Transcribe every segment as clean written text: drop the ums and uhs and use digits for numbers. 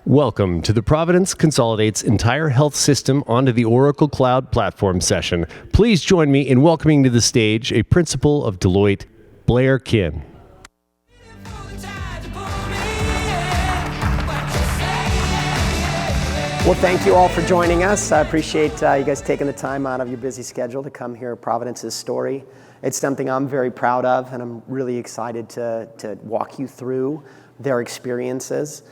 Welcome to the Providence Consolidates entire health system onto the Oracle Cloud platform session. Please join me in welcoming to the stage a principal of Deloitte, Blair Kinn. Well, thank you all for joining us. I appreciate you guys taking the time out of your busy schedule to come hear Providence's story. It's something I'm very proud of, and I'm really excited to walk you through their experiences.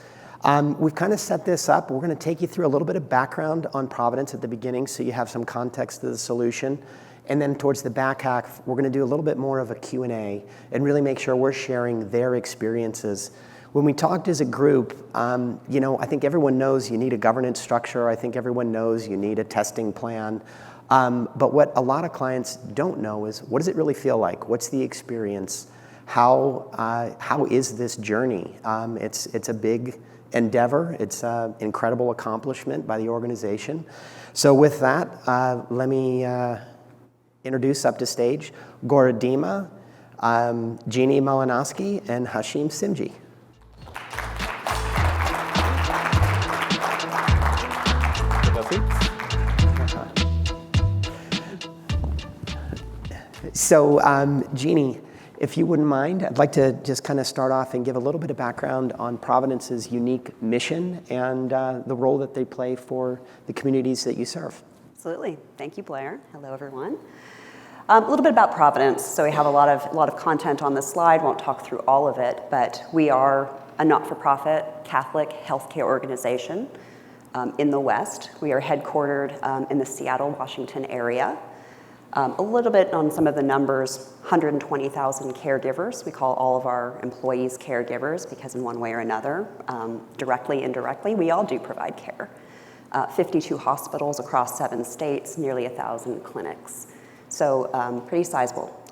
We've kind of set this up. We're going to take you through a little bit of background on Providence at the beginning so you have some context to the solution. And then towards the back half, we're going to do a little bit more of a Q&A and really make sure we're sharing their experiences. When we talked as a group, I think everyone knows you need a governance structure. I think everyone knows you need a testing plan. But what a lot of clients don't know is, what does it really feel like? What's the experience? How is this journey? It's a big endeavor. It's an incredible accomplishment by the organization. So with that, let me introduce up to stage Gaurav Dhiman, Jeannie Malinowski, and Hashim Simjee. So, Jeannie, if you wouldn't mind, I'd like to just kind of start off and give a little bit of background on Providence's unique mission and the role that they play for the communities that you serve. Absolutely. Thank you, Blair. Hello, everyone. A little bit about Providence. So we have a lot of content on this slide. Won't talk through all of it, but we are a not-for-profit Catholic healthcare organization in the West. We are headquartered in the Seattle, Washington area. A little bit on some of the numbers, 120,000 caregivers. We call all of our employees caregivers because in one way or another, directly, indirectly, we all do provide care. 52 hospitals across 7 states, nearly 1,000 clinics. So pretty sizable.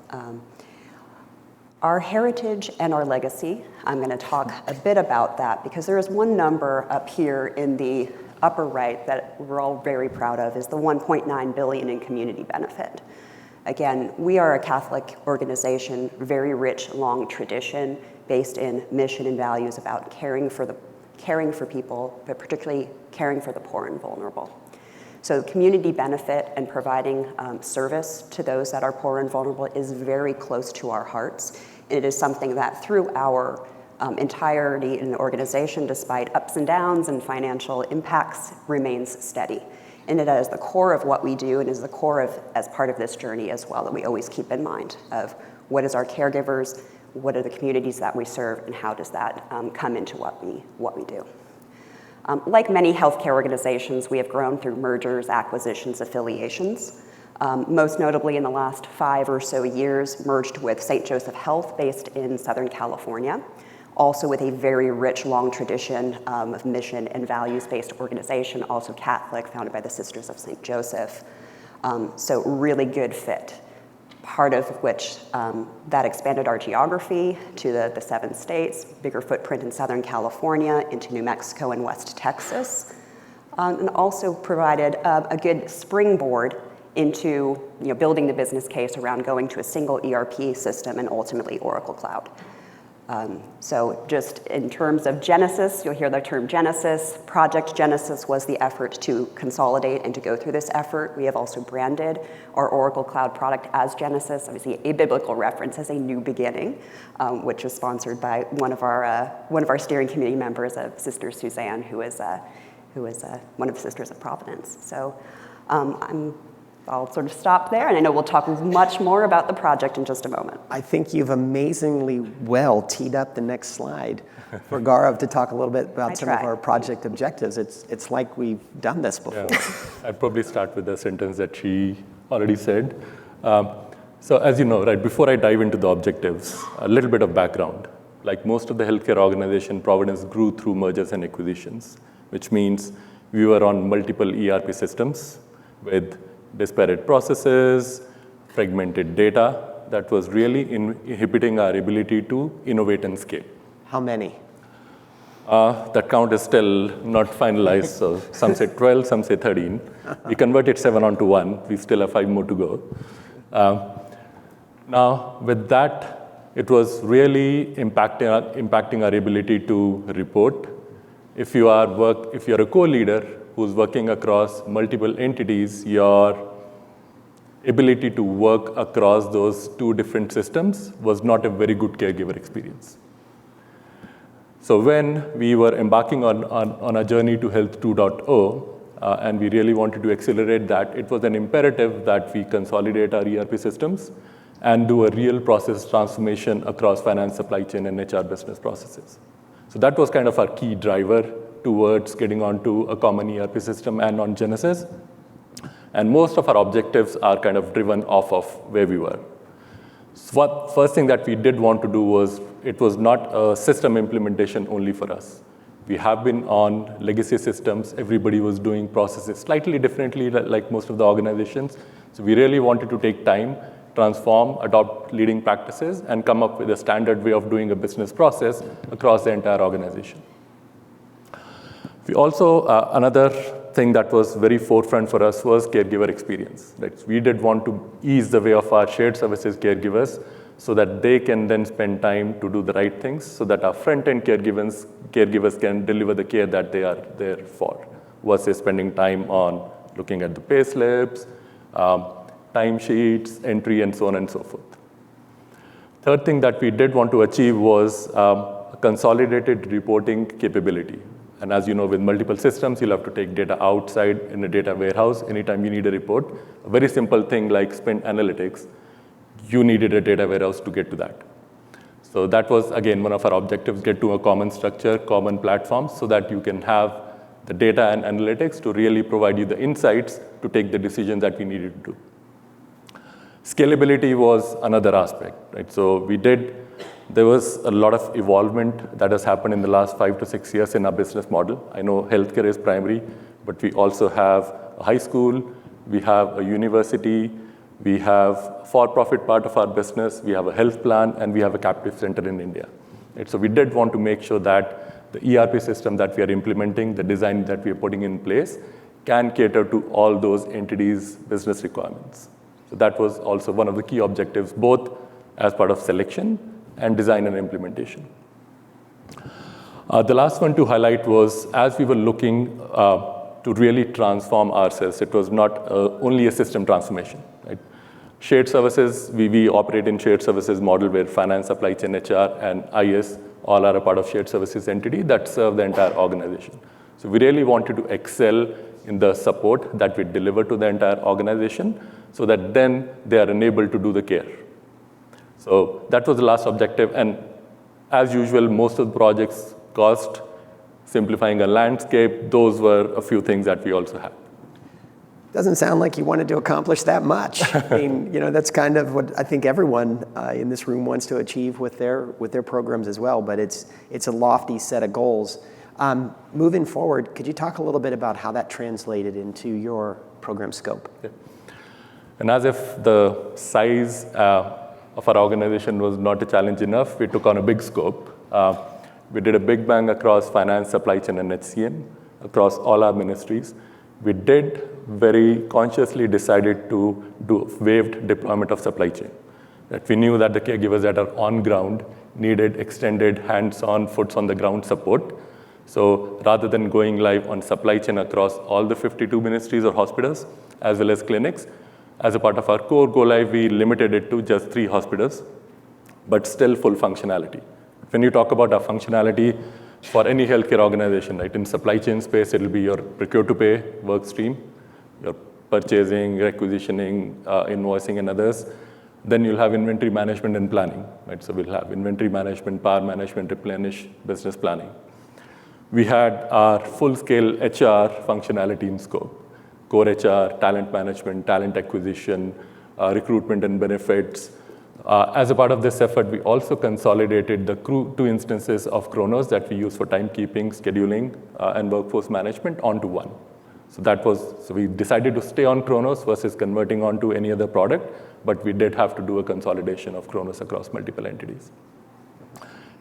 Our heritage and our legacy, I'm going to talk a bit about that because there is one number up here in the upper right that we're all very proud of, is the $1.9 billion in community benefit. Again, we are a Catholic organization, very rich, long tradition, based in mission and values about caring for people, but particularly caring for the poor and vulnerable. So community benefit and providing service to those that are poor and vulnerable is very close to our hearts. And it is something that through our entirety in the organization, despite ups and downs and financial impacts, remains steady. And it is the core of what we do and is the core of, as part of this journey as well, that we always keep in mind of what is our caregivers, what are the communities that we serve, and how does that come into what we do. Like many healthcare organizations, we have grown through mergers, acquisitions, affiliations. Most notably in the last 5 or so years, merged with St. Joseph Health based in Southern California. Also with a very rich, long tradition of mission and values-based organization, also Catholic, founded by the Sisters of St. Joseph. So really good fit. Part of which that expanded our geography to the 7 states, bigger footprint in Southern California, into New Mexico and West Texas, and also provided a good springboard into building the business case around going to a single ERP system and ultimately Oracle Cloud. So just in terms of Genesis, you'll hear the term Genesis. Project Genesis was the effort to consolidate and to go through this effort. We have also branded our Oracle Cloud product as Genesis, obviously a biblical reference as a new beginning, which was sponsored by one of our steering committee members, Sister Suzanne, who is one of the Sisters of Providence. So I'll sort of stop there, and I know we'll talk much more about the project in just a moment. I think you've amazingly well teed up the next slide for Gaurav to talk a little bit about some of our project objectives. It's like we've done this before. Yeah. I'd probably start with the sentence that she already said. So as you know, right, before I dive into the objectives, a little bit of background. Like most of the healthcare organization, Providence grew through mergers and acquisitions, which means we were on multiple ERP systems with disparate processes, fragmented data that was really inhibiting our ability to innovate and scale. How many? That count is still not finalized, so some say 12, some say 13. We converted 7 onto 1. We still have 5 more to go. Now, with that, it was really impacting our ability to report If you're a co-leader who's working across multiple entities, your ability to work across those two different systems was not a very good caregiver experience. So when we were embarking on a journey to Health 2.0, and we really wanted to accelerate that, it was an imperative that we consolidate our ERP systems and do a real process transformation across finance, supply chain, and HR business processes. So that was kind of our key driver towards getting onto a common ERP system and on Genesis. And most of our objectives are kind of driven off of where we were. So first thing that we did want to do was, it was not a system implementation only for us. We have been on legacy systems. Everybody was doing processes slightly differently, like most of the organizations. So we really wanted to take time, transform, adopt leading practices, and come up with a standard way of doing a business process across the entire organization. We also, another thing that was very forefront for us was caregiver experience. Right? We did want to ease the way of our shared services caregivers so that they can then spend time to do the right things, so that our front-end caregivers can deliver the care that they are there for, versus spending time on looking at the pay slips, timesheets, entry, and so on and so forth. Third thing that we did want to achieve was a consolidated reporting capability. And as you know, with multiple systems, you'll have to take data outside in a data warehouse anytime you need a report. A very simple thing like Sprint Analytics, you needed a data warehouse to get to that. So that was, again, one of our objectives, get to a common structure, common platform, so that you can have the data and analytics to really provide you the insights to take the decisions that we needed to do. Scalability was another aspect, right? So there was a lot of evolvement that has happened in the last 5 to 6 years in our business model. I know healthcare is primary, but we also have a high school, we have a university, we have for-profit part of our business, we have a health plan, and we have a captive center in India. Right? So we did want to make sure that the ERP system that we are implementing, the design that we are putting in place, can cater to all those entities' business requirements. So that was also one of the key objectives, both as part of selection and design and implementation. The last one to highlight was, as we were looking to really transform ourselves, it was not only a system transformation. Right? Shared services, we operate in shared services model where finance, supply chain, HR, and IS all are a part of shared services entity that serve the entire organization. So we really wanted to excel in the support that we deliver to the entire organization so that then they are enabled to do the care. So that was the last objective. And as usual, most of the projects cost, simplifying a landscape, those were a few things that we also had. Doesn't sound like you wanted to accomplish that much. I mean, that's kind of what I think everyone in this room wants to achieve with their programs as well, but it's a lofty set of goals. Moving forward, could you talk a little bit about how that translated into your program scope? Okay. And as if the size of our organization was not a challenge enough, we took on a big scope. We did a big bang across finance, supply chain, and HCM, across all our ministries. We did very consciously decided to do waived deployment of supply chain. That we knew that the caregivers that are on ground needed extended hands-on, foots on the ground support. So rather than going live on supply chain across all the 52 ministries or hospitals, as well as clinics, as a part of our core go live, we limited it to just 3 hospitals, but still full functionality. When you talk about our functionality for any healthcare organization, right, in supply chain space, it'll be your procure to pay work stream, your purchasing, requisitioning, invoicing, and others. Then you'll have inventory management and planning, right? So we'll have inventory management, power management, replenish, business planning. We had our full-scale HR functionality in scope. Core HR, talent management, talent acquisition, recruitment and benefits. As a part of this effort, we also consolidated the 2 instances of Kronos that we use for timekeeping, scheduling, and workforce management onto one. So we decided to stay on Kronos versus converting onto any other product, but we did have to do a consolidation of Kronos across multiple entities.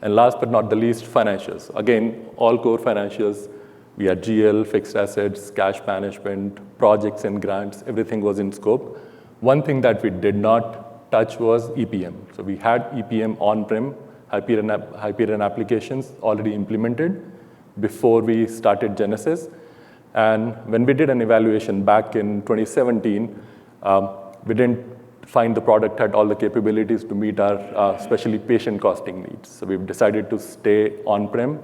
And last but not the least, financials. Again, all core financials. We had GL, fixed assets, cash management, projects and grants, everything was in scope. One thing that we did not touch was EPM. So we had EPM on-prem, Hyperion applications already implemented, before we started Genesis. And when we did an evaluation back in 2017, we didn't find the product had all the capabilities to meet our especially patient costing needs. So we've decided to stay on-prem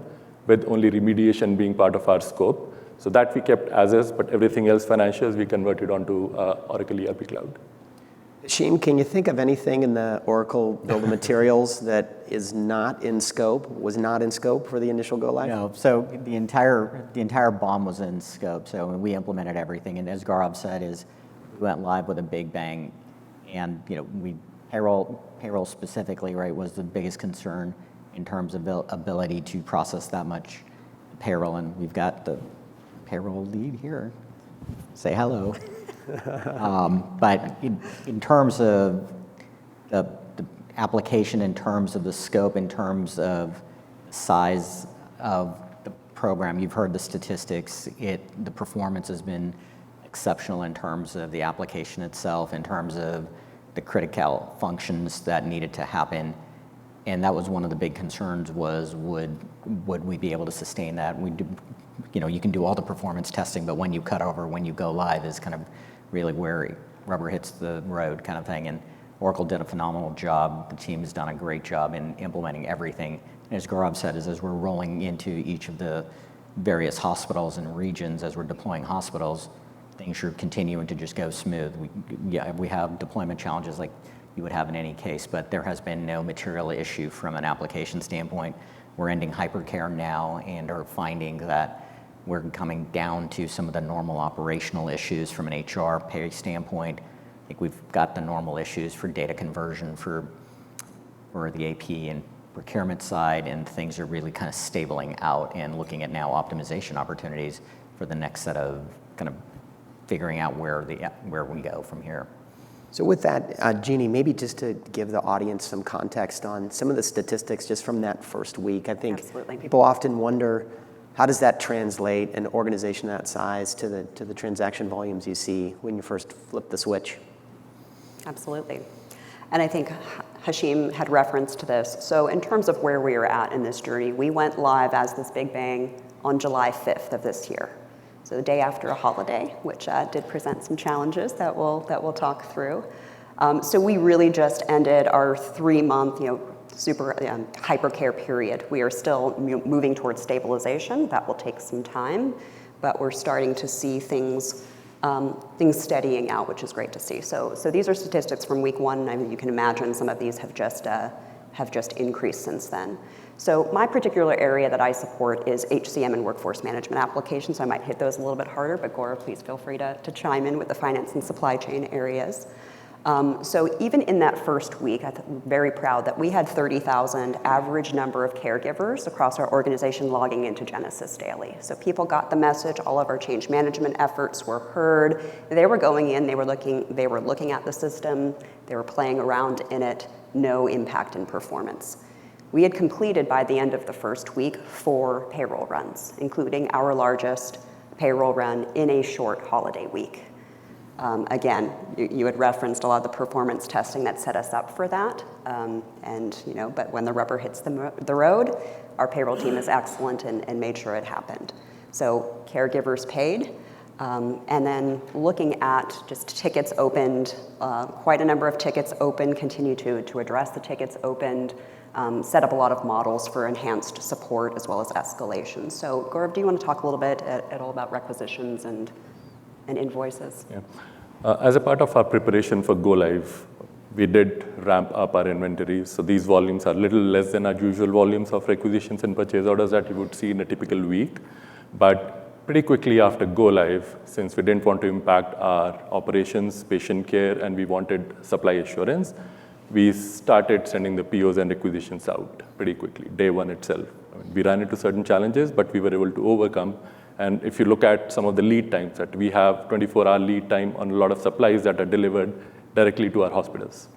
with only remediation being part of our scope. So that we kept as is, but everything else financials we converted onto Oracle ERP Cloud. Hashim, can you think of anything in the Oracle bill of materials that is not in scope, was not in scope for the initial go live? No, so the entire BOM was in scope. So we implemented everything, and as Gaurav said, is we went live with a big bang, and payroll specifically, right, was the biggest concern in terms of ability to process that much payroll, and we've got the payroll lead here. Say hello. But in terms of the application, in terms of the scope, in terms of the size of the program, you've heard the statistics. The performance has been exceptional in terms of the application itself, in terms of the critical functions that needed to happen. And that was one of the big concerns was would we be able to sustain that? You can do all the performance testing, but when you cut over, when you go live is kind of really where rubber hits the road kind of thing. And Oracle did a phenomenal job. The team has done a great job in implementing everything. And as Gaurav said, as we're rolling into each of the various hospitals and regions, as we're deploying hospitals, things are continuing to just go smooth. We have deployment challenges like you would have in any case, but there has been no material issue from an application standpoint. We're ending hypercare now and are finding that we're coming down to some of the normal operational issues from an HR pay standpoint. I think we've got the normal issues for data conversion for the AP and procurement side, and things are really kind of stabling out and looking at now optimization opportunities for the next set of kind of figuring out where we go from here. So with that, Jeannie, maybe just to give the audience some context on some of the statistics just from that first week. I think Absolutely. People often wonder, how does that translate an organization that size to the transaction volumes you see when you first flip the switch? Absolutely. And I think Hashim had referenced this. So in terms of where we are at in this journey, we went live as this big bang on July 5th of this year. So the day after a holiday, which did present some challenges that we'll talk through. So we really just ended our 3-month, super hypercare period. We are still moving towards stabilization. That will take some time, but we're starting to see things steadying out, which is great to see. So these are statistics from week 1. I mean, you can imagine some of these have just increased since then. So my particular area that I support is HCM and workforce management applications. So I might hit those a little bit harder, but Gaurav, please feel free to chime in with the finance and supply chain areas. So even in that first week, I'm very proud that we had 30,000 average number of caregivers across our organization logging into Genesis daily. So people got the message, all of our change management efforts were heard. They were going in, they were looking at the system, they were playing around in it, no impact in performance. We had completed by the end of the first week 4 payroll runs, including our largest payroll run in a short holiday week. Again, you had referenced a lot of the performance testing that set us up for that. But when the rubber hits the road, our payroll team is excellent and made sure it happened. So caregivers paid, and then looking at just tickets opened, quite a number of tickets opened, continue to address the tickets opened, set up a lot of models for enhanced support as well as escalation. So Gaurav, do you want to talk a little bit at all about requisitions and invoices? Yeah. As a part of our preparation for go live, we did ramp up our inventory. So these volumes are a little less than our usual volumes of requisitions and purchase orders that you would see in a typical week. But pretty quickly after go live, since we didn't want to impact our operations, patient care, and we wanted supply assurance, we started sending the POs and requisitions out pretty quickly, day 1 itself. We ran into certain challenges, but we were able to overcome. And if you look at some of the lead times, that we have 24-hour lead time on a lot of supplies that are delivered directly to our hospitals.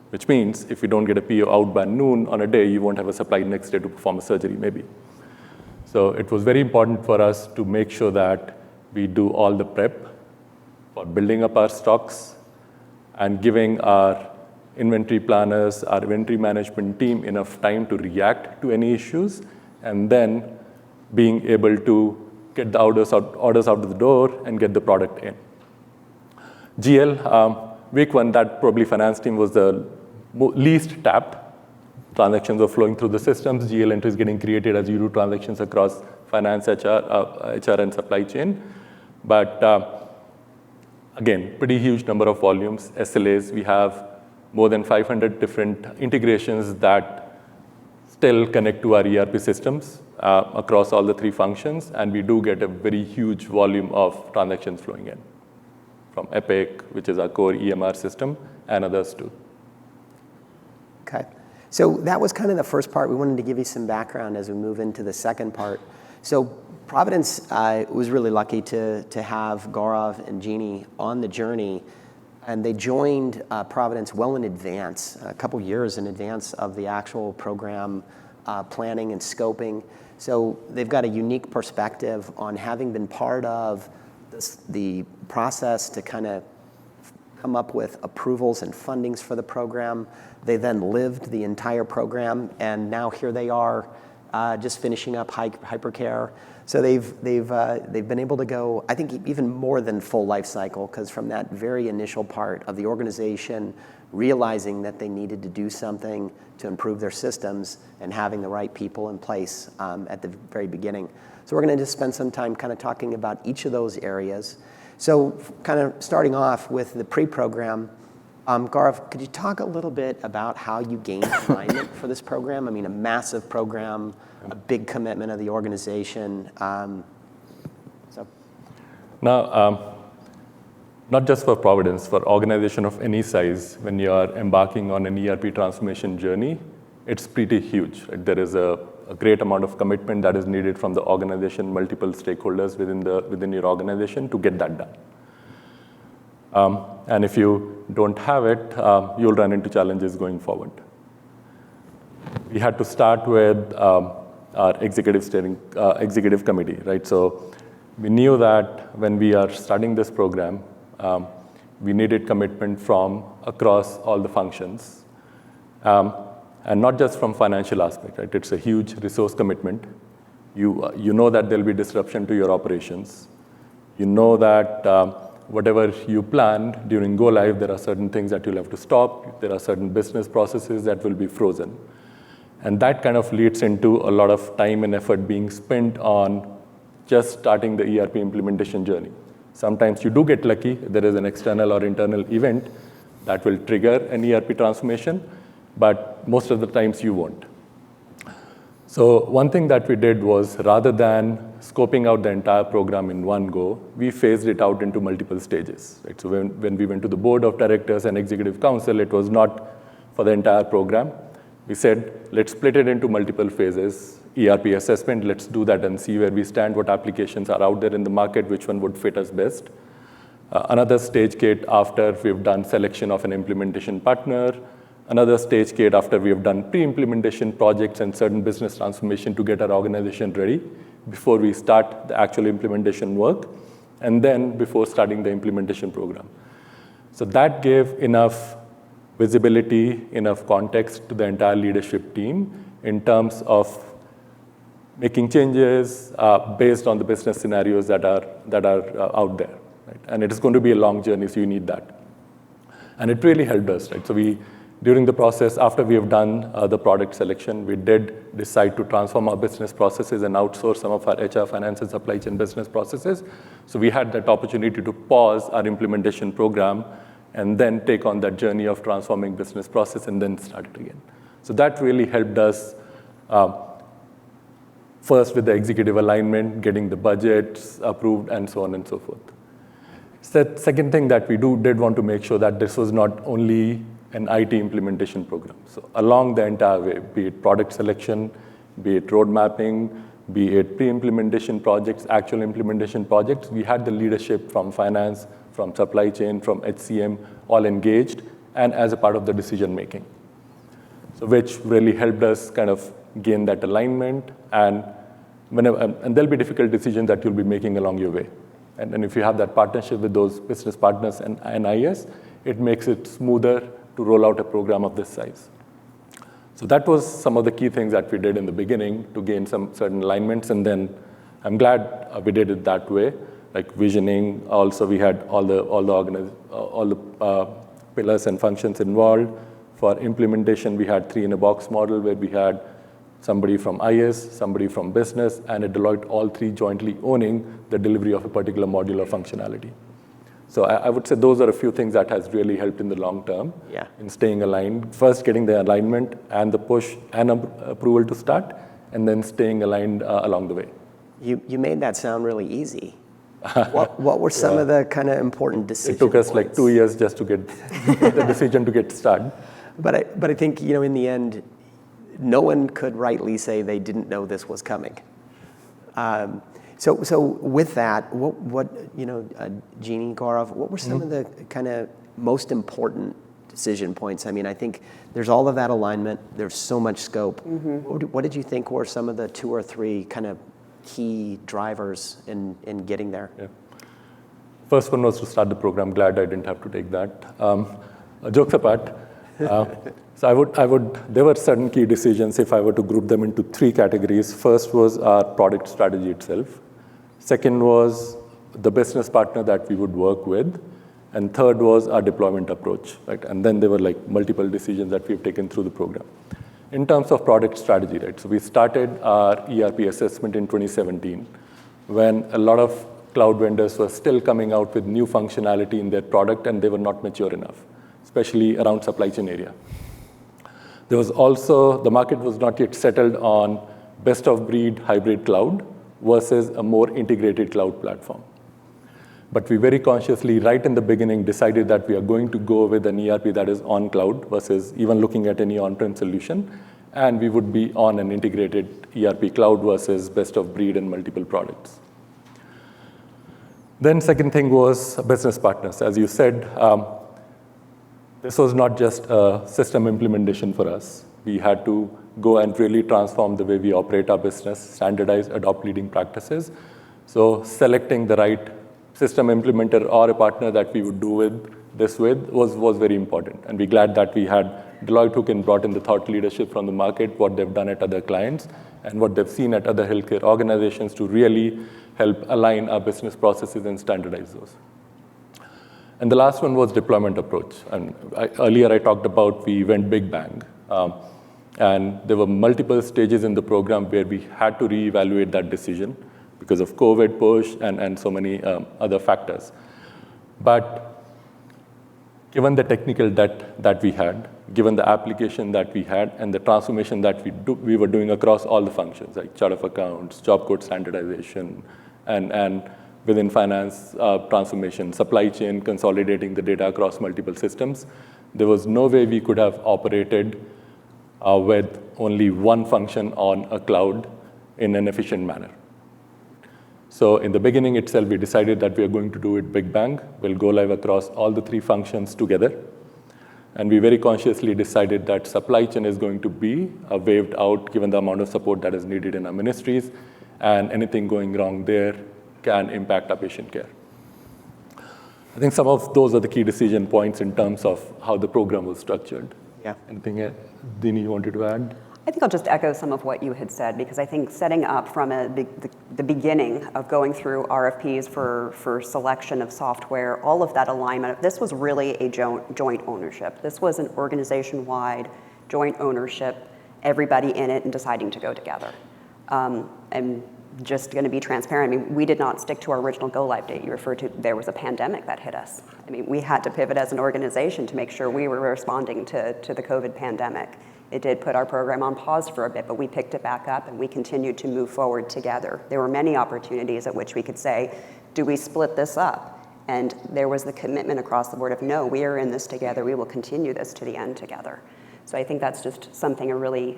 Which means if you don't get a PO out by noon on a day, you won't have a supply next day to perform a surgery maybe. So it was very important for us to make sure that we do all the prep for building up our stocks and giving our inventory planners, our inventory management team enough time to react to any issues, and then being able to get the orders out of the door and get the product in. GL, week one, that probably finance team was the least tapped. Transactions were flowing through the systems. GL entries getting created as you do transactions across finance, HR, and supply chain. But again, pretty huge number of volumes, SLAs. We have more than 500 different integrations that still connect to our ERP systems across all the three functions, and we do get a very huge volume of transactions flowing in from Epic, which is our core EMR system, and others too. Okay. So that was kind of the first part. We wanted to give you some background as we move into the second part. So Providence was really lucky to have Gaurav and Jeannie on the journey, and they joined Providence well in advance, a couple years in advance of the actual program planning and scoping. So they've got a unique perspective on having been part of the process to kind of come up with approvals and fundings for the program. They then lived the entire program, and now here they are just finishing up hypercare. So they've been able to go, I think, even more than full life cycle, because from that very initial part of the organization, realizing that they needed to do something to improve their systems and having the right people in place at the very beginning. So we're going to just spend some time kind of talking about each of those areas. So kind of starting off with the pre-program, Gaurav, could you talk a little bit about how you gained alignment for this program? I mean, a massive program, a big commitment of the organization. Now, not just for Providence, for organization of any size, when you are embarking on an ERP transformation journey, it's pretty huge. Right? There is a great amount of commitment that is needed from the organization, multiple stakeholders within your organization to get that done. And if you don't have it, you'll run into challenges going forward. We had to start with our executive committee, right? So we knew that when we are starting this program, we needed commitment from across all the functions, and not just from financial aspect, right? It's a huge resource commitment. You know that there'll be disruption to your operations. You know that whatever you planned during go live, there are certain things that you'll have to stop. There are certain business processes that will be frozen. And that kind of leads into a lot of time and effort being spent on just starting the ERP implementation journey. Sometimes you do get lucky. There is an external or internal event that will trigger an ERP transformation, but most of the times you won't. So one thing that we did was, rather than scoping out the entire program in one go, we phased it out into multiple stages. Right? So when we went to the board of directors and executive council, it was not for the entire program. We said, let's split it into multiple phases. ERP assessment, let's do that and see where we stand, what applications are out there in the market, which one would fit us best. Another stage gate after we've done selection of an implementation partner. Another stage gate after we have done pre-implementation projects and certain business transformation to get our organization ready before we start the actual implementation work, and then before starting the implementation program. So that gave enough visibility, enough context to the entire leadership team in terms of making changes based on the business scenarios that are out there. Right? And it is going to be a long journey, so you need that. And it really helped us. Right? So during the process, after we have done the product selection, we did decide to transform our business processes and outsource some of our HR, finance, and supply chain business processes. So we had that opportunity to pause our implementation program and then take on that journey of transforming business process and then start it again. So that really helped us first with the executive alignment, getting the budgets approved, and so on and so forth. The second thing that we did want to make sure that this was not only an IT implementation program. So along the entire way, be it product selection, be it road mapping, be it pre-implementation projects, actual implementation projects, we had the leadership from finance, from supply chain, from HCM, all engaged and as a part of the decision making. So which really helped us kind of gain that alignment, and there'll be difficult decisions that you'll be making along your way. And if you have that partnership with those business partners and IS, it makes it smoother to roll out a program of this size. So that was some of the key things that we did in the beginning to gain some certain alignments, and then I'm glad we did it that way, like visioning. Also, we had all the pillars and functions involved. For implementation, we had 3-in-a-box model where we had somebody from IS, somebody from business, and at Deloitte, all three jointly owning the delivery of a particular module or functionality. So I would say those are a few things that has really helped in the long term in staying aligned. First, getting the alignment and the push and approval to start, and then staying aligned along the way. You made that sound really easy. What were some of the kind of important decisions? It took us like 2 years just to get the decision to get started. But I think, in the end, no one could rightly say they didn't know this was coming. So with that, what Jeannie, Gaurav, what were some of the kind of most important decision points? I mean, I think there's all of that alignment. There's so much scope. What did you think were some of the 2 or 3 kind of key drivers in getting there? Yeah. First one was to start the program. Glad I didn't have to take that. Jokes apart. So there were certain key decisions if I were to group them into 3 categories. First was our product strategy itself. Second was the business partner that we would work with. And third was our deployment approach, right? And then there were like multiple decisions that we've taken through the program. In terms of product strategy, right? So we started our ERP assessment in 2017 when a lot of cloud vendors were still coming out with new functionality in their product and they were not mature enough, especially around supply chain area. There was also, the market was not yet settled on best of breed hybrid cloud versus a more integrated cloud platform. But we very consciously, right in the beginning, decided that we are going to go with an ERP that is on cloud versus even looking at any on-prem solution. And we would be on an integrated ERP cloud versus best of breed and multiple products. Then second thing was business partners. As you said, this was not just a system implementation for us. We had to go and really transform the way we operate our business, standardize, adopt leading practices. So selecting the right system implementer or a partner that we would do this with was very important. And we're glad that we had Deloitte who can brought in the thought leadership from the market, what they've done at other clients, and what they've seen at other healthcare organizations to really help align our business processes and standardize those. And the last one was deployment approach. And earlier I talked about we went big bang. And there were multiple stages in the program where we had to reevaluate that decision because of COVID push and so many other factors. But given the technical debt that we had, given the application that we had, and the transformation that we were doing across all the functions, like chart of accounts, job code standardization, and within finance transformation, supply chain, consolidating the data across multiple systems, there was no way we could have operated with only one function on a cloud in an efficient manner. So in the beginning itself, we decided that we are going to do it big bang. We'll go live across all the 3 functions together. And we very consciously decided that supply chain is going to be waived out given the amount of support that is needed in our ministries, and anything going wrong there can impact our patient care. I think some of those are the key decision points in terms of how the program was structured. Yeah. Anything, Dini, you wanted to add? I think I'll just echo some of what you had said, because I think setting up from the beginning of going through RFPs for selection of software, all of that alignment, this was really a joint ownership. This was an organization-wide joint ownership, everybody in it and deciding to go together. And just going to be transparent, I mean, we did not stick to our original go-live date. You referred to, there was a pandemic that hit us. I mean, we had to pivot as an organization to make sure we were responding to the COVID pandemic. It did put our program on pause for a bit, but we picked it back up and we continued to move forward together. There were many opportunities at which we could say, do we split this up? And there was the commitment across the board of, no, we are in this together. We will continue this to the end together. So I think that's just something I really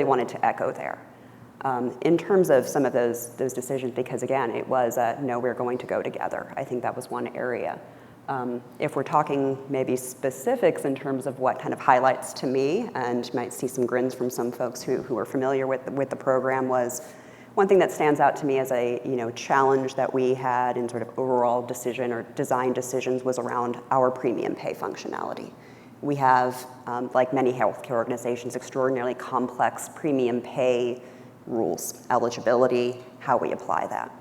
wanted to echo there. In terms of some of those decisions, because again, it was no, we're going to go together. I think that was one area. If we're talking maybe specifics in terms of what kind of highlights to me, and you might see some grins from some folks who are familiar with the program, was one thing that stands out to me as a challenge that we had in sort of overall decision or design decisions was around our premium pay functionality. We have, like many healthcare organizations, extraordinarily complex premium pay rules, eligibility, how we apply that.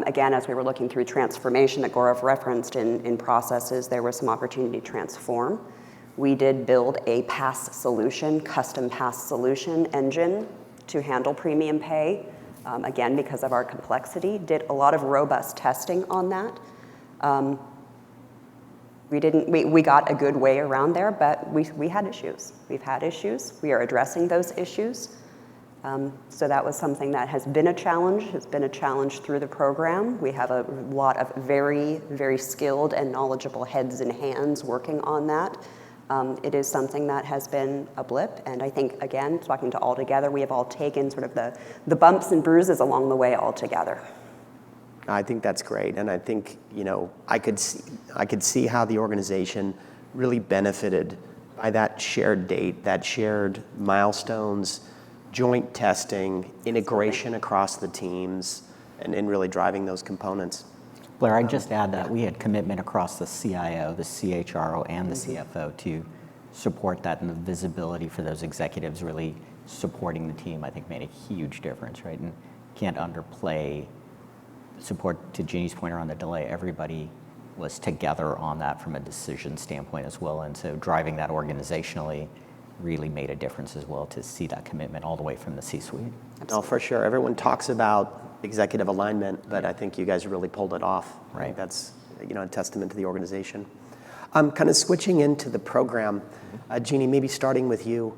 Again, as we were looking through transformation that Gaurav referenced in processes, there was some opportunity to transform. We did build a pass solution, custom pass solution engine to handle premium pay. Again, because of our complexity, did a lot of robust testing on that. We got a good way around there, but we had issues. We've had issues. We are addressing those issues. So that was something that has been a challenge. It's been a challenge through the program. We have a lot of very, very skilled and knowledgeable heads and hands working on that. It is something that has been a blip, and I think, again, talking to all together, we have all taken sort of the bumps and bruises along the way all together. I think that's great, and I think, I could see how the organization really benefited by that shared date, that shared milestones, joint testing, integration across the teams, and really driving those components. Blair, I'd just add that we had commitment across the CIO, the CHRO, and the CFO to support that, and the visibility for those executives really supporting the team, I think, made a huge difference, right? And can't underplay support. To Jeannie's point around the delay, everybody was together on that from a decision standpoint as well, and so driving that organizationally really made a difference as well, to see that commitment all the way from the C-suite. No, for sure. Everyone talks about executive alignment, but I think you guys really pulled it off. Right. I think that's a testament to the organization. Kind of switching into the program, Jeannie, maybe starting with you.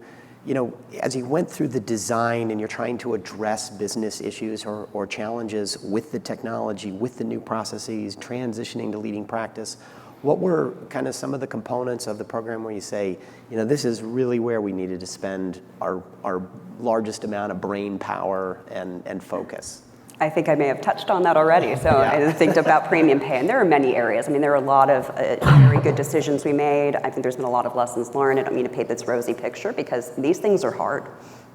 As you went through the design and you're trying to address business issues or challenges with the technology, with the new processes, transitioning to leading practice, what were kind of some of the components of the program where you say, this is really where we needed to spend our largest amount of brain power and focus? I think I may have touched on that already. So I think about premium pay, and there are many areas. I mean, there are a lot of very good decisions we made. I think there's been a lot of lessons learned. I don't mean to paint this rosy picture, because these things are hard.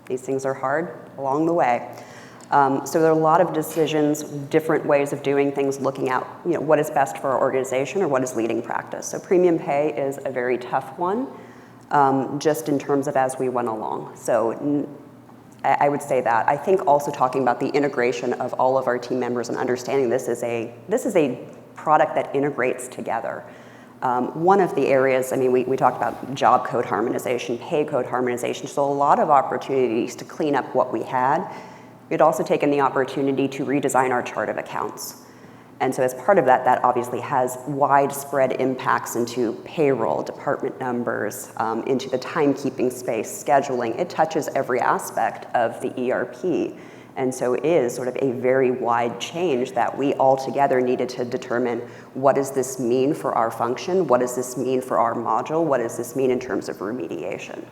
These things are hard along the way. So there are a lot of decisions, different ways of doing things, looking at what is best for our organization or what is leading practice. So premium pay is a very tough one, just in terms of as we went along. So I would say that. I think also talking about the integration of all of our team members and understanding this is a product that integrates together. One of the areas, we talked about job code harmonization, pay code harmonization, so a lot of opportunities to clean up what we had. We'd also taken the opportunity to redesign our chart of accounts. And so as part of that, that obviously has widespread impacts into payroll, department numbers, into the timekeeping space, scheduling. It touches every aspect of the ERP. And so it is sort of a very wide change that we all together needed to determine, what does this mean for our function? What does this mean for our module? What does this mean in terms of remediation?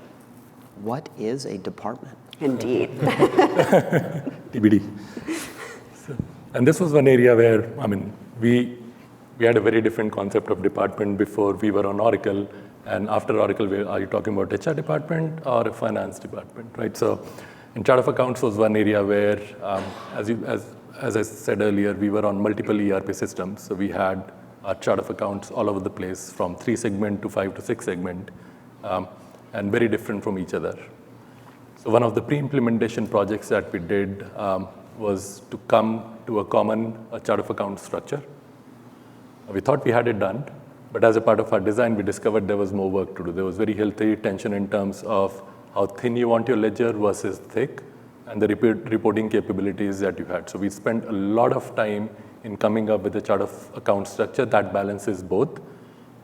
What is a department? Indeed. TBD. And this was one area where, we had a very different concept of department before we were on Oracle, and after Oracle, are you talking about HR department or a finance department, right? So, in chart of accounts was one area where, as I said earlier, we were on multiple ERP systems, so we had our chart of accounts all over the place, from 3 segment to 5 to 6 segment, and very different from each other. So one of the pre-implementation projects that we did was to come to a common chart of account structure. We thought we had it done, but as a part of our design, we discovered there was more work to do. There was very healthy tension in terms of how thin you want your ledger versus thick, and the reporting capabilities that you had. So we spent a lot of time in coming up with a chart of account structure that balances both,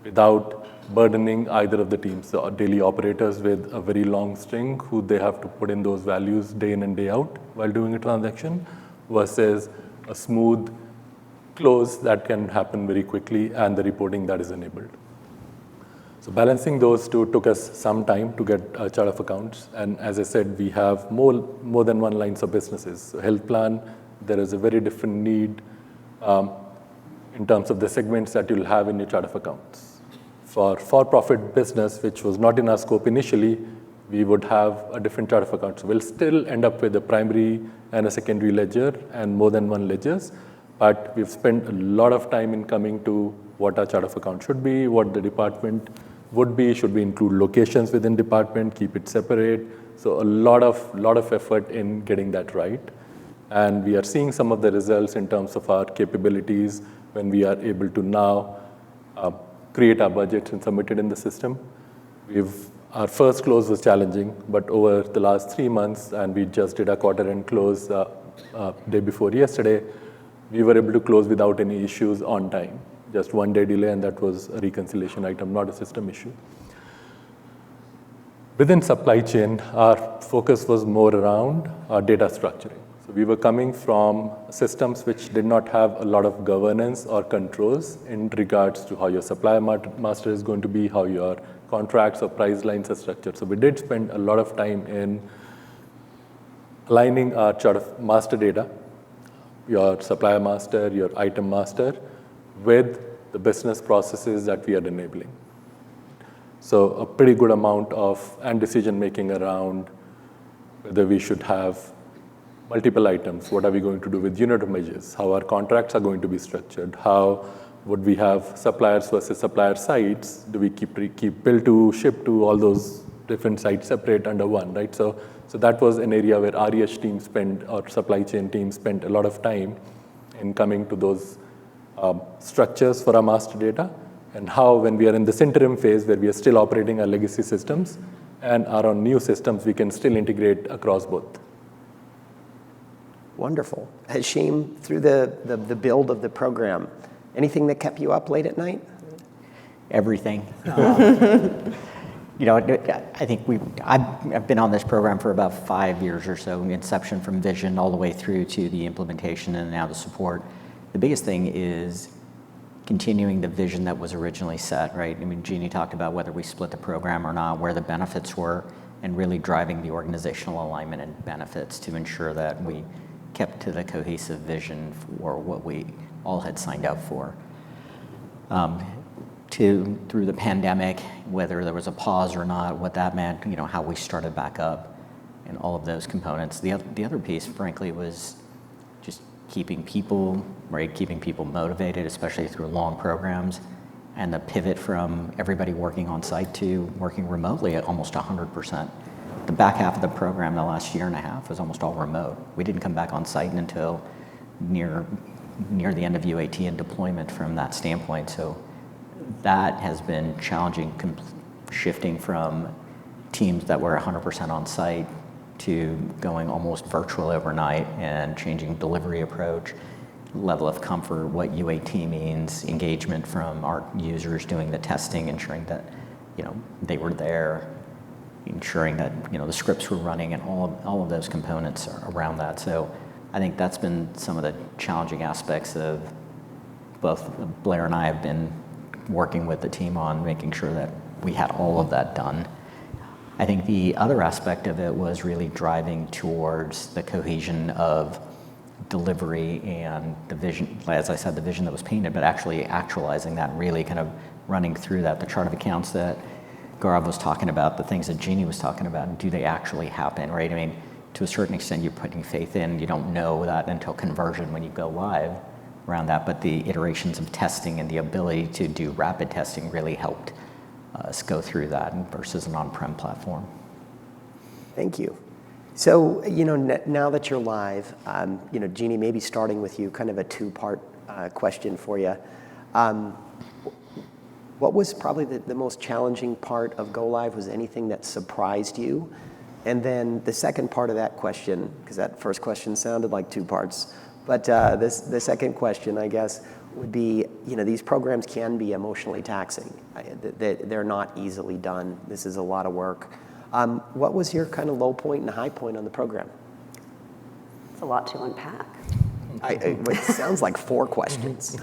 without burdening either of the teams, the daily operators with a very long string who they have to put in those values day in and day out while doing a transaction, versus a smooth close that can happen very quickly and the reporting that is enabled. So balancing those two took us some time to get a chart of accounts. And as I said, we have more than one lines of businesses. So health plan, there is a very different need in terms of the segments that you'll have in your chart of accounts. For-profit business, which was not in our scope initially, we would have a different chart of accounts. We'll still end up with a primary and a secondary ledger and more than one ledgers, but we've spent a lot of time in coming to what our chart of account should be, what the department should we include locations within department, keep it separate? So a lot of effort in getting that right. And we are seeing some of the results in terms of our capabilities when we are able to now create our budgets and submit it in the system. Our first close was challenging, but over the last 3 months, and we just did a quarter-end close day before yesterday, we were able to close without any issues on time. Just 1 day delay, and that was a reconciliation item, not a system issue. Within supply chain, our focus was more around our data structuring. So we were coming from systems which did not have a lot of governance or controls in regards to how your supply master is going to be, how your contracts or price lines are structured. So we did spend a lot of time in aligning our sort of master data, your supplier master, your item master, with the business processes that we are enabling. So a pretty good amount and decision making around whether we should have multiple items, what are we going to do with unit of measures, how our contracts are going to be structured, how would we have suppliers versus supplier sites, do we keep bill to, ship to, all those different sites separate under one, right? So that was an area where REH team or supply chain team spent a lot of time in coming to those structures for our master data, and how when we are in this interim phase where we are still operating our legacy systems and are on new systems, we can still integrate across both. Wonderful. Hashim, through the build of the program, anything that kept you up late at night? Everything. I think I've been on this program for about 5 years or so, inception from vision all the way through to the implementation and now the support. The biggest thing is continuing the vision that was originally set, right? I mean, Jeannie talked about whether we split the program or not, where the benefits were, and really driving the organizational alignment and benefits to ensure that we kept to the cohesive vision for what we all had signed up for. Through the pandemic, whether there was a pause or not, what that meant, how we started back up and all of those components. The other piece, frankly, was just keeping people motivated, especially through long programs, and the pivot from everybody working on site to working remotely at almost 100%. The back half of the program, the last year and a half, was almost all remote. We didn't come back on site until near the end of UAT and deployment from that standpoint. So that has been challenging, shifting from teams that were 100% on site to going almost virtual overnight and changing delivery approach, level of comfort, what UAT means, engagement from our users doing the testing, ensuring that they were there, ensuring that the scripts were running, and all of those components around that. So I think that's been some of the challenging aspects of both Blair and I have been working with the team on making sure that we had all of that done. I think the other aspect of it was really driving towards the cohesion of delivery and the vision, as I said, the vision that was painted, but actually actualizing that, really kind of running through that, the chart of accounts that Gaurav was talking about, the things that Jeannie was talking about, do they actually happen, right? I mean, to a certain extent, you're putting faith in, you don't know that until conversion when you go live around that, but the iterations of testing and the ability to do rapid testing really helped us go through that versus an on-prem platform. Thank you. So, now that you're live, Jeannie, maybe starting with you, kind of a two-part question for you. What was probably the most challenging part of Go Live? Was anything that surprised you? And then the second part of that question, because that first question sounded like two parts, but the second question, I guess, would be, these programs can be emotionally taxing. They're not easily done. This is a lot of work. What was your kind of low point and high point on the program? It's a lot to unpack. It sounds like 4 questions.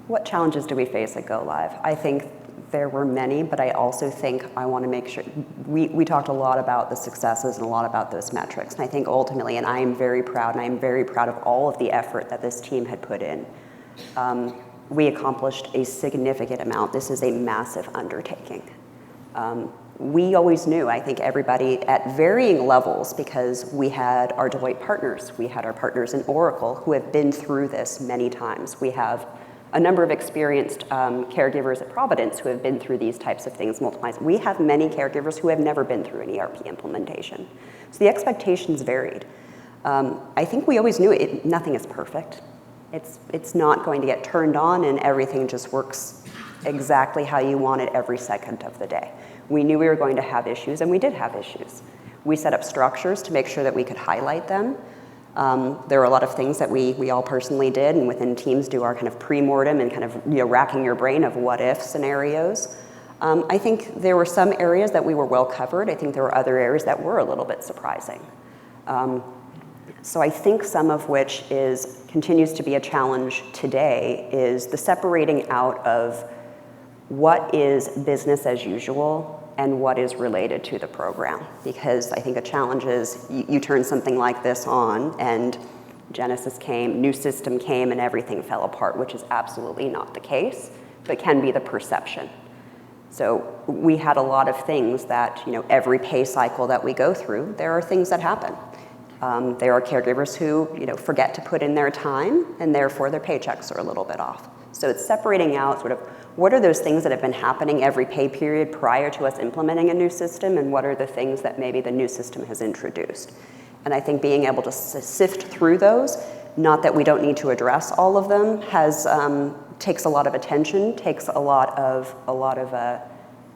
What challenges do we face at Go Live? I think there were many, but I also think I want to make sure, we talked a lot about the successes and a lot about those metrics. And I think ultimately, and I am very proud of all of the effort that this team had put in. We accomplished a significant amount. This is a massive undertaking. We always knew, I think everybody at varying levels, because we had our Deloitte partners, we had our partners in Oracle who have been through this many times. We have a number of experienced caregivers at Providence who have been through these types of things multiple times. We have many caregivers who have never been through an ERP implementation. So the expectations varied. I think we always knew nothing is perfect. It's not going to get turned on and everything just works exactly how you want it every second of the day. We knew we were going to have issues, and we did have issues. We set up structures to make sure that we could highlight them. There are a lot of things that we all personally did, and within teams do our kind of pre-mortem and kind of racking your brain of what-if scenarios. I think there were some areas that we were well covered. I think there were other areas that were a little bit surprising. So I think some of which continues to be a challenge today is the separating out of what is business as usual and what is related to the program. Because I think a challenge is you turn something like this on and Genesis came, new system came, and everything fell apart, which is absolutely not the case, but can be the perception. So we had a lot of things that, every pay cycle that we go through, there are things that happen. There are caregivers who, forget to put in their time, and therefore their paychecks are a little bit off. So it's separating out sort of what are those things that have been happening every pay period prior to us implementing a new system, and what are the things that maybe the new system has introduced. And I think being able to sift through those, not that we don't need to address all of them, takes a lot of attention, takes a lot of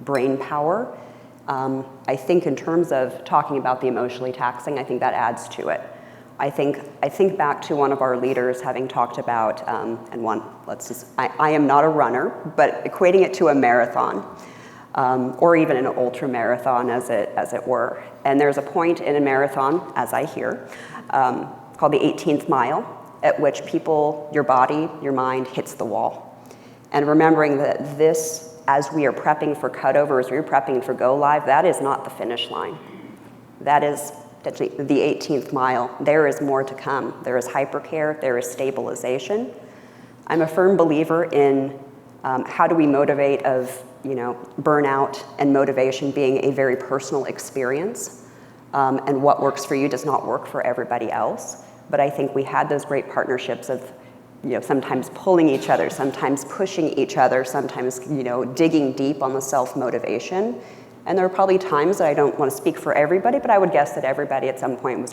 brain power. I think in terms of talking about the emotionally taxing, I think that adds to it. I think back to one of our leaders having talked about, I am not a runner, but equating it to a marathon, or even an ultra marathon as it were. And there's a point in a marathon, as I hear, called the 18th mile, at which your body, your mind hits the wall. And remembering that this, as we are prepping for cutovers, we're prepping for go live, that is not the finish line. That is the 18th mile. There is more to come. There is hypercare, there is stabilization. I'm a firm believer in how do we motivate of, burnout and motivation being a very personal experience, and what works for you does not work for everybody else. But I think we had those great partnerships of, sometimes pulling each other, sometimes pushing each other, sometimes, digging deep on the self-motivation. And there were probably times that I don't want to speak for everybody, but I would guess that everybody at some point was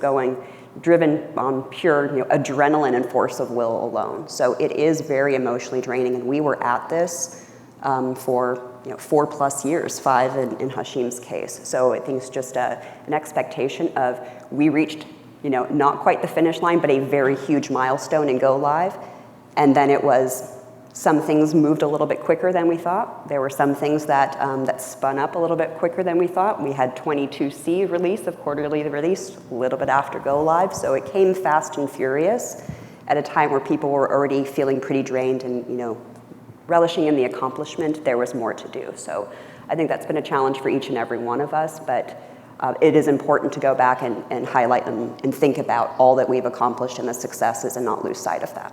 driven on pure, adrenaline and force of will alone. So it is very emotionally draining, and we were at this for 4+ years, 5 in Hashim's case. So I think it's just an expectation of we reached, not quite the finish line, but a very huge milestone in go live, and then it was. Some things moved a little bit quicker than we thought. There were some things that spun up a little bit quicker than we thought. We had 22C release of quarterly release a little bit after go live, so it came fast and furious at a time where people were already feeling pretty drained and relishing in the accomplishment. There was more to do. So I think that's been a challenge for each and every one of us, but it is important to go back and highlight them and think about all that we've accomplished and the successes and not lose sight of that.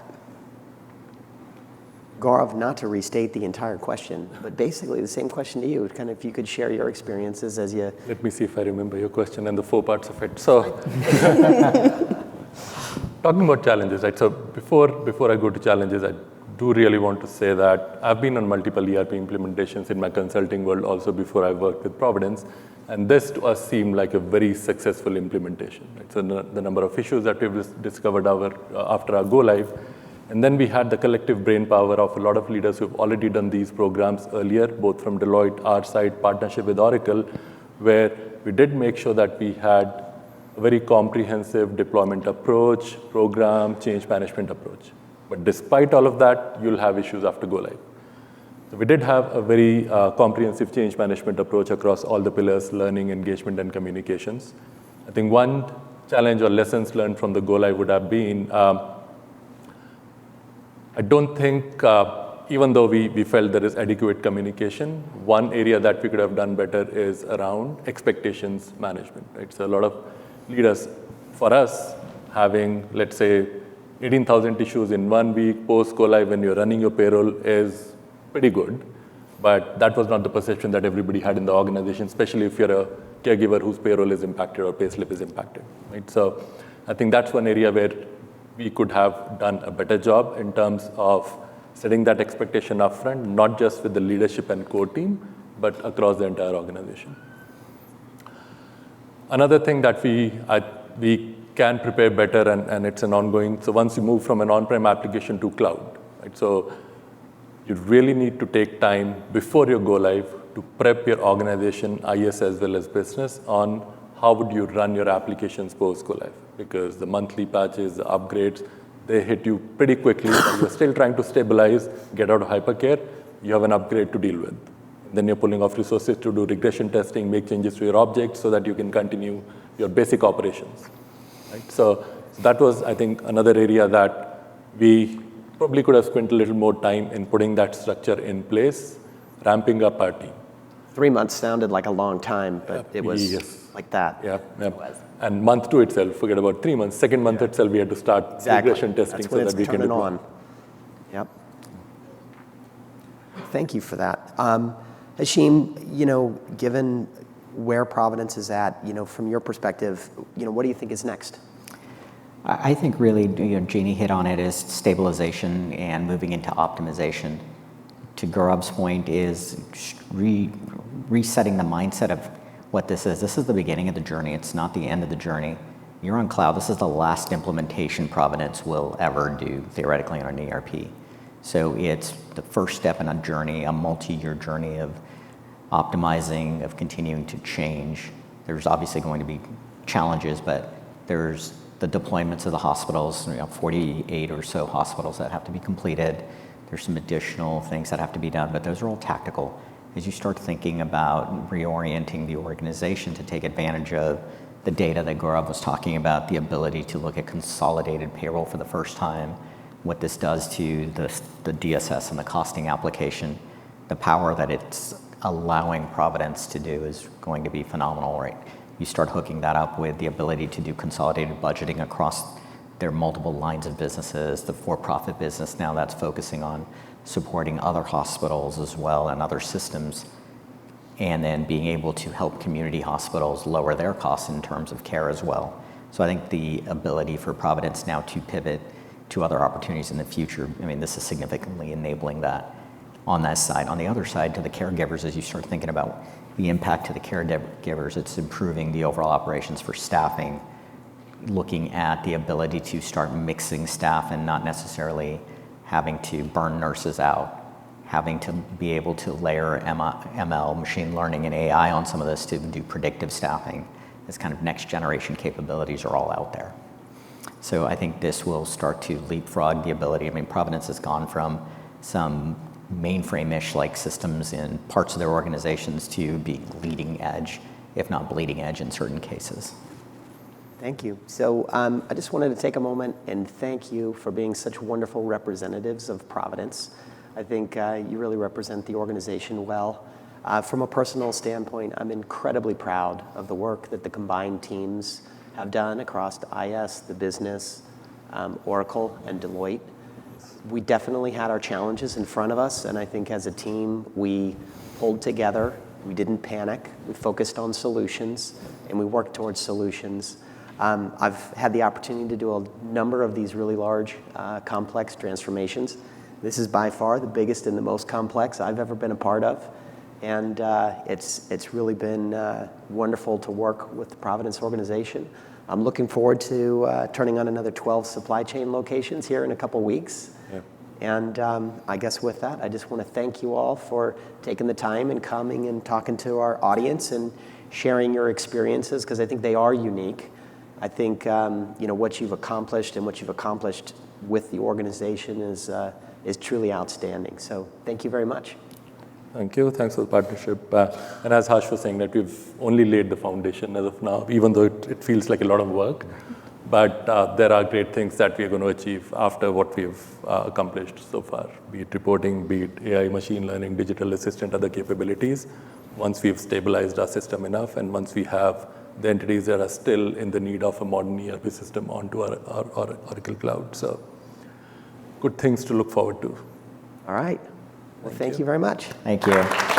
Gaurav, not to restate the entire question, but basically the same question to you, kind of if you could share your experiences as you... Let me see if I remember your question and the 4 parts of it. So, talking about challenges, right? So before I go to challenges, I do really want to say that I've been on multiple ERP implementations in my consulting world also before I worked with Providence, and this to us seemed like a very successful implementation. Right? So the number of issues that we've discovered after our go live. And then we had the collective brain power of a lot of leaders who've already done these programs earlier, both from Deloitte, our side, partnership with Oracle, where we did make sure that we had a very comprehensive deployment approach, program, change management approach. But despite all of that, you'll have issues after go live. So we did have a very comprehensive change management approach across all the pillars, learning, engagement, and communications. I think one challenge or lessons learned from the go live would have been, I don't think, even though we felt there is adequate communication, one area that we could have done better is around expectations management, right? So a lot of leaders, for us, having, let's say, 18,000 issues in 1 week post-go live when you're running your payroll is pretty good, but that was not the perception that everybody had in the organization, especially if you're a caregiver whose payroll is impacted or payslip is impacted, right? So I think that's one area where we could have done a better job in terms of setting that expectation upfront, not just with the leadership and core team, but across the entire organization. Another thing that we can prepare better, and it's an ongoing, so once you move from an on-prem application to cloud, right? So you really need to take time before you go live to prep your organization, IS as well as business, on how would you run your applications post go live, because the monthly patches, the upgrades, they hit you pretty quickly. While you're still trying to stabilize, get out of hypercare, you have an upgrade to deal with. Then you're pulling off resources to do regression testing, make changes to your objects so that you can continue your basic operations. Right? So that was, I think, another area that we probably could have spent a little more time in putting that structure in place, ramping up our team. 3 months sounded like a long time, but it was like that. Yeah. And month 2 itself, forget about 3 months. Second month itself, we had to start regression testing so that we can deploy. On. Yep. Thank you for that. Hashim, given where Providence is at, from your perspective, what do you think is next? I think really, Jeannie hit on it, is stabilization and moving into optimization. To Gaurav's point, is resetting the mindset of what this is. This is the beginning of the journey. It's not the end of the journey. You're on cloud. This is the last implementation Providence will ever do, theoretically, on an ERP. So it's the first step in a journey, a multi-year journey of optimizing, of continuing to change. There's obviously going to be challenges, but there's the deployments of the hospitals, 48 or so hospitals that have to be completed. There's some additional things that have to be done, but those are all tactical. As you start thinking about reorienting the organization to take advantage of the data that Gaurav was talking about, the ability to look at consolidated payroll for the first time, what this does to the DSS and the costing application, the power that it's allowing Providence to do is going to be phenomenal, right? You start hooking that up with the ability to do consolidated budgeting across their multiple lines of businesses, the for-profit business now that's focusing on supporting other hospitals as well and other systems, and then being able to help community hospitals lower their costs in terms of care as well. So I think the ability for Providence now to pivot to other opportunities in the future, this is significantly enabling that on that side. On the other side, to the caregivers, as you start thinking about the impact to the caregivers, it's improving the overall operations for staffing, looking at the ability to start mixing staff and not necessarily having to burn nurses out, having to be able to layer ML, machine learning, and AI on some of this to do predictive staffing. This kind of next generation capabilities are all out there. So I think this will start to leapfrog the ability. Providence has gone from some mainframe-ish like systems in parts of their organizations to being leading edge, if not bleeding edge in certain cases. Thank you. So I just wanted to take a moment and thank you for being such wonderful representatives of Providence. I think you really represent the organization well. From a personal standpoint, I'm incredibly proud of the work that the combined teams have done across the IS, the business, Oracle, and Deloitte. We definitely had our challenges in front of us, and I think as a team, we pulled together. We didn't panic. We focused on solutions, and we worked towards solutions. I've had the opportunity to do a number of these really large, complex transformations. This is by far the biggest and the most complex I've ever been a part of. And it's really been wonderful to work with the Providence organization. I'm looking forward to turning on another 12 supply chain locations here in a couple weeks. Yep. And I guess with that, I just want to thank you all for taking the time and coming and talking to our audience and sharing your experiences, because I think they are unique. I think what you've accomplished and what you've accomplished with the organization is truly outstanding. So thank you very much. Thank you. Thanks for the partnership. And as Harsh was saying, that we've only laid the foundation as of now, even though it feels like a lot of work. But there are great things that we are going to achieve after what we've accomplished so far, be it reporting, be it AI, machine learning, digital assistant, other capabilities. Once we've stabilized our system enough, and once we have the entities that are still in the need of a modern ERP system onto our Oracle Cloud. So good things to look forward to. All right. Well, thank you very much. Thank you.